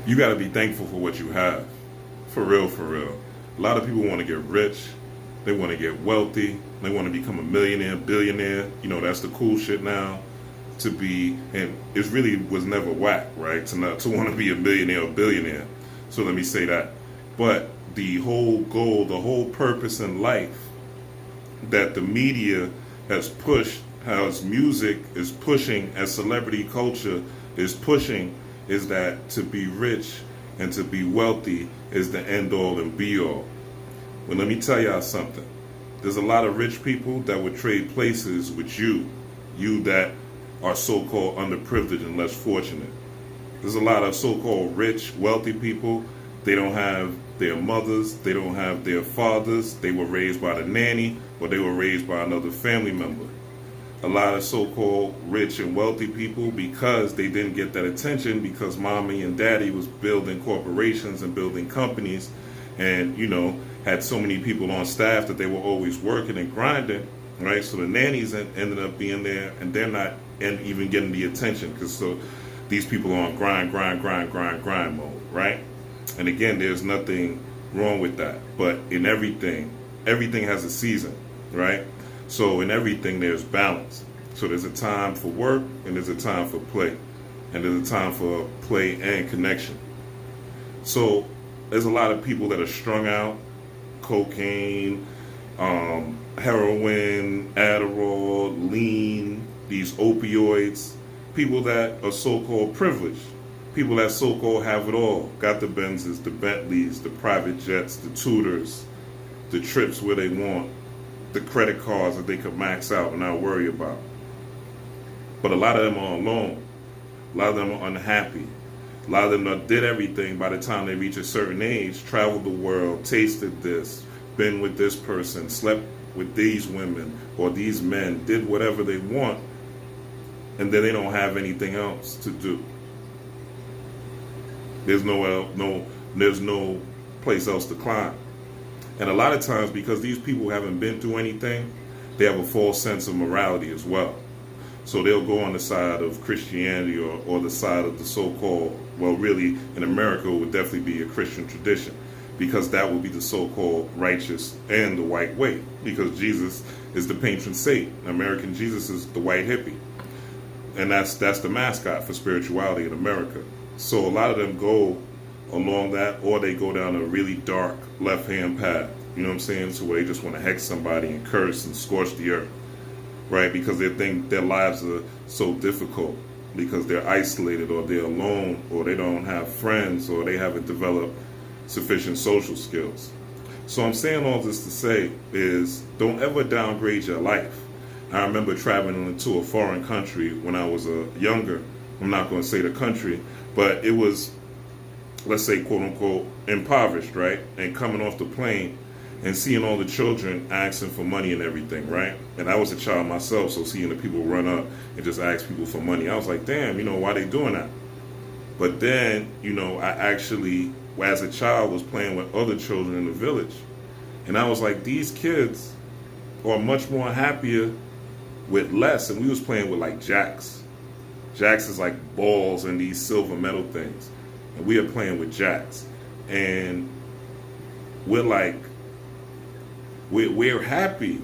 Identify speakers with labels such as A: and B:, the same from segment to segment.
A: You got to be thankful for what you have. For real, for real. A lot of people want to get rich. They want to get wealthy. They want to become a millionaire, billionaire. You know, that's the cool shit now. To be, and it really was never whack, right? To want to be a millionaire or billionaire. So let me say that. But the whole goal, the whole purpose in life that the media has pushed, as music is pushing, as celebrity culture is pushing, is that to be rich and to be wealthy is the end all and be all. Well, let me tell y'all something. There's a lot of rich people that would trade places with you that are so-called underprivileged and less fortunate. There's a lot of so-called rich, wealthy people. They don't have their mothers, they don't have their fathers, they were raised by the nanny, or they were raised by another family member. A lot of so-called rich and wealthy people, because they didn't get that attention because mommy and daddy was building corporations and building companies and, you know, had so many people on staff that they were always working and grinding, right? So the nannies ended up being there, and they're not even getting the attention because so these people are on grind mode, right? And again, there's nothing wrong with that. But in everything has a season, right? So in everything, there's balance. So there's a time for work and there's a time for play. And there's a time for play and connection. So there's a lot of people that are strung out, cocaine, heroin, Adderall, lean, these opioids, people that are so-called privileged, people that so-called have it all, got the Benzes, the Bentleys, the private jets, the tutors, the trips where they want, the credit cards that they could max out and not worry about. But a lot of them are alone. A lot of them are unhappy. A lot of them did everything by the time they reach a certain age, traveled the world, tasted this, been with this person, slept with these women or these men, did whatever they want, and then they don't have anything else to do. There's no place else to climb. And a lot of times, because these people haven't been through anything, they have a false sense of morality as well. So they'll go on the side of Christianity or the side of the so-called, well, really, in America, it would definitely be a Christian tradition, because that would be the so-called righteous and the white way, because Jesus is the patron saint. American Jesus is the white hippie. And that's the mascot for spirituality in America. So a lot of them go along that, or they go down a really dark left-hand path, you know what I'm saying? So where they just want to hex somebody and curse and scorch the earth, right? Because they think their lives are so difficult because they're isolated or they're alone or they don't have friends or they haven't developed sufficient social skills. So I'm saying all this to say is don't ever downgrade your life. I remember traveling into a foreign country when I was younger. I'm not going to say the country, but it was, let's say, quote unquote, impoverished, right? And coming off the plane and seeing all the children asking for money and everything, right? And I was a child myself, so seeing the people run up and just ask people for money, I was like, damn, why they doing that? But then, I actually, as a child, was playing with other children in the village. And I was like, these kids are much more happier with less. And we was playing with like jacks. Jacks is like balls and these silver metal things. And we are playing with jacks. And we're like, we're happy.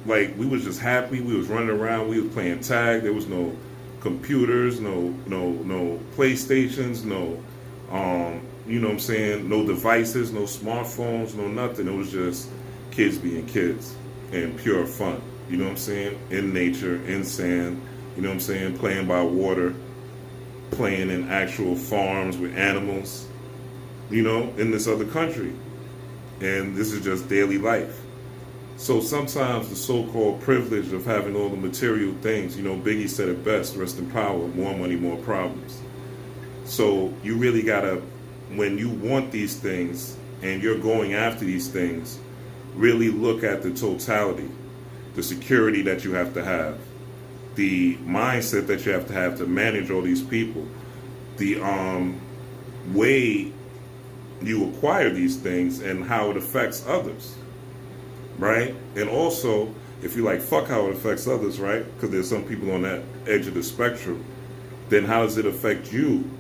A: Like, we was just happy. We was running around. We was playing tag. There was no computers, no PlayStations, no, no devices, no smartphones, no nothing. It was just kids being kids and pure fun. You know what I'm saying? In nature, in sand, playing by water, playing in actual farms with animals, in this other country. And this is just daily life. So sometimes the so-called privilege of having all the material things, Biggie said it best, rest in power, more money, more problems. So you really gotta, when you want these things and you're going after these things, really look at the totality, the security that you have to have, the mindset that you have to manage all these people, the way you acquire these things and how it affects others, right? And also, if you like, fuck how it affects others, right? Because there's some people on that edge of the spectrum, then how does it affect you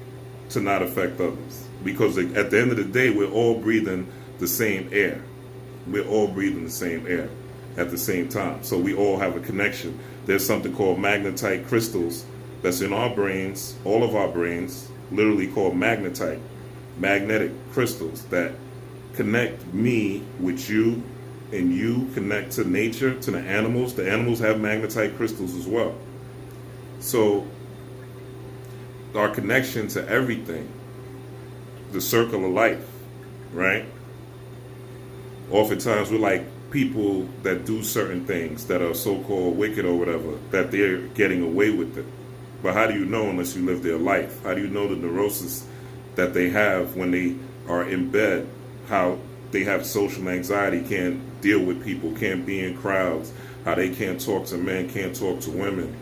A: to not affect others. Because at the end of the day, we're all breathing the same air. We're all breathing the same air at the same time. So we all have a connection. There's something called magnetite crystals that's in our brains, all of our brains, literally called magnetite, magnetic crystals that connect me with you, and you connect to nature, to the animals. The animals have magnetite crystals as well. So our connection to everything, the circle of life, right? Oftentimes we're like people that do certain things that are so-called wicked or whatever, that they're getting away with it. But how do you know unless you live their life? How do you know the neurosis that they have when they are in bed? How they have social anxiety, can't deal with people, can't be in crowds, how they can't talk to men, can't talk to women,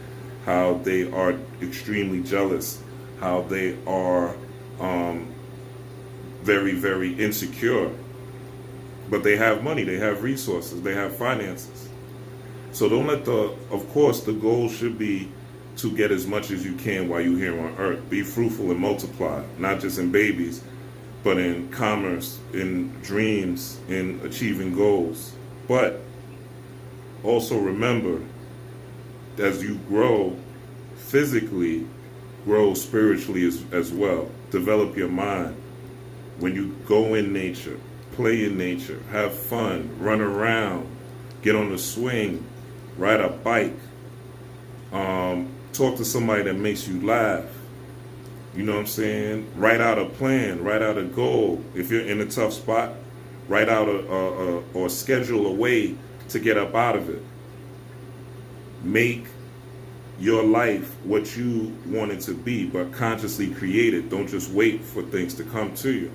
A: how they are extremely jealous, how they are very, very insecure. But they have money, they have resources, they have finances. So don't let of course, the goal should be to get as much as you can while you're here on earth. Be fruitful and multiply, not just in babies, but in commerce, in dreams, in achieving goals. But also remember, as you grow physically, grow spiritually as well. Develop your mind. When you go in nature, play in nature, have fun, run around, get on the swing, ride a bike, talk to somebody that makes you laugh. You know what I'm saying? Write out a plan, write out a goal. If you're in a tough spot, write out or schedule a way to get up out of it. Make your life what you want it to be, but consciously create it. Don't just wait for things to come to you.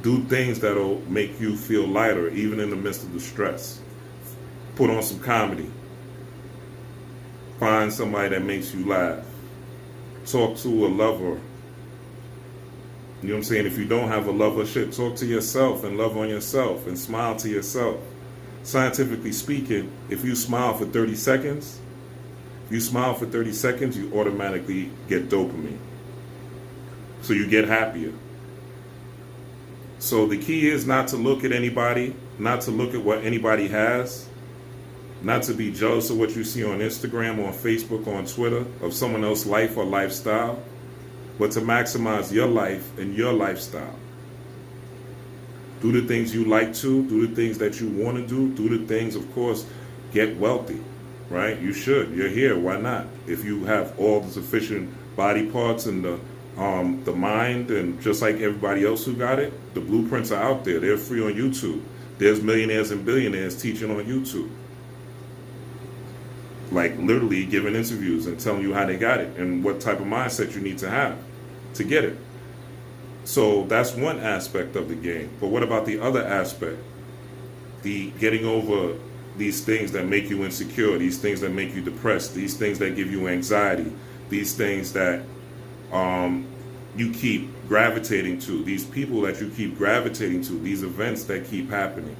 A: Do things that'll make you feel lighter, even in the midst of the stress. Put on some comedy. Find somebody that makes you laugh. Talk to a lover. You know what I'm saying? If you don't have a lover, shit, talk to yourself and love on yourself and smile to yourself. Scientifically speaking, if you smile for 30 seconds, you automatically get dopamine. So you get happier. So the key is not to look at anybody, not to look at what anybody has, not to be jealous of what you see on Instagram, on Facebook, on Twitter, of someone else's life or lifestyle, but to maximize your life and your lifestyle. Do the things you like to, do the things that you want to do the things, of course, get wealthy, right? You should. You're here. Why not? If you have all the sufficient body parts and the mind, and just like everybody else who got it, the blueprints are out there. They're free on YouTube. There's millionaires and billionaires teaching on YouTube. Like literally giving interviews and telling you how they got it and what type of mindset you need to have to get it. So that's one aspect of the game. But what about the other aspect? The getting over these things that make you insecure, these things that make you depressed, these things that give you anxiety, these things that you keep gravitating to, these people that you keep gravitating to, these events that keep happening.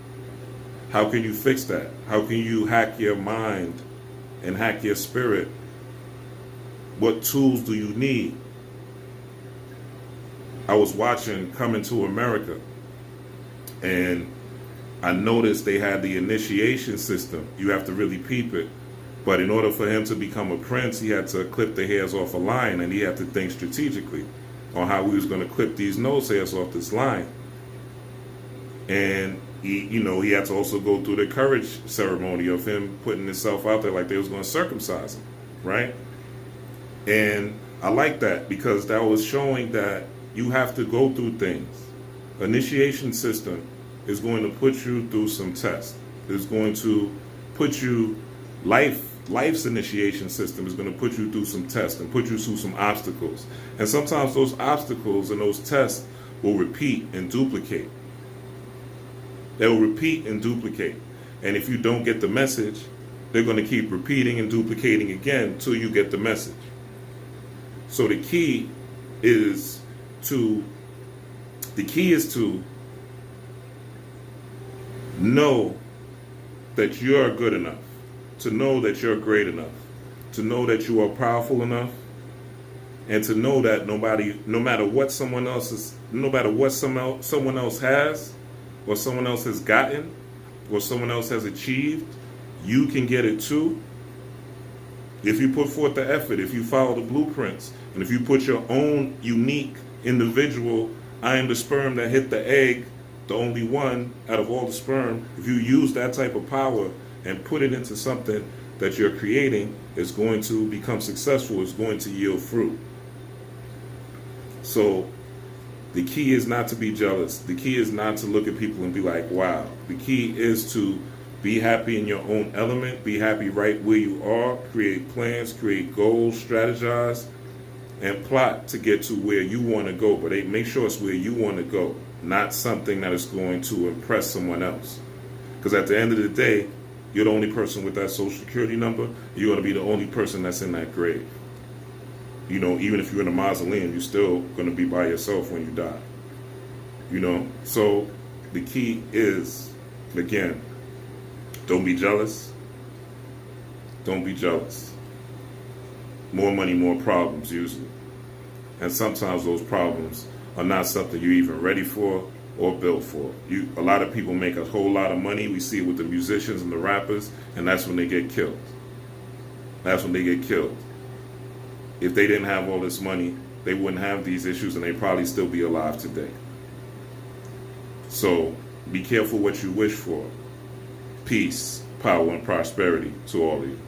A: How can you fix that? How can you hack your mind and hack your spirit? What tools do you need? I was watching Coming to America, and I noticed they had the initiation system. You have to really peep it. But in order for him to become a prince, he had to clip the hairs off a lion, and he had to think strategically on how he was going to clip these nose hairs off this lion. And he had to also go through the courage ceremony of him putting himself out there like they was going to circumcise him, right? And I like that because that was showing that you have to go through things. Initiation system is going to put you through some tests. It's going to put you, life's initiation system is going to put you through some tests and put you through some obstacles. And sometimes those obstacles and those tests will repeat and duplicate. They'll repeat and duplicate. And if you don't get the message, they're going to keep repeating and duplicating again until you get the message. So the key is to know that you're good enough, to know that you're great enough, to know that you are powerful enough, and to know that no matter what someone else someone else has, or someone else has gotten, or someone else has achieved, you can get it too. If you put forth the effort, if you follow the blueprints, and if you put your own unique, individual, I am the sperm that hit the egg, the only one out of all the sperm, if you use that type of power and put it into something that you're creating, it's going to become successful, it's going to yield fruit. So the key is not to be jealous. The key is not to look at people and be like, wow. The key is to be happy in your own element, be happy right where you are, create plans, create goals, strategize, and plot to get to where you want to go. But make sure it's where you want to go, not something that is going to impress someone else. Because at the end of the day, you're the only person with that social security number. You're going to be the only person that's in that grave. You know, even if you're in a mausoleum, you're still going to be by yourself when you die. You know, so the key is, again, don't be jealous. Don't be jealous. More money, more problems, usually. And sometimes those problems are not something you're even ready for or built for. A lot of people make a whole lot of money. We see it with the musicians and the rappers, and that's when they get killed. That's when they get killed. If they didn't have all this money, they wouldn't have these issues, and they'd probably still be alive today. So be careful what you wish for. Peace, power, and prosperity to all of you.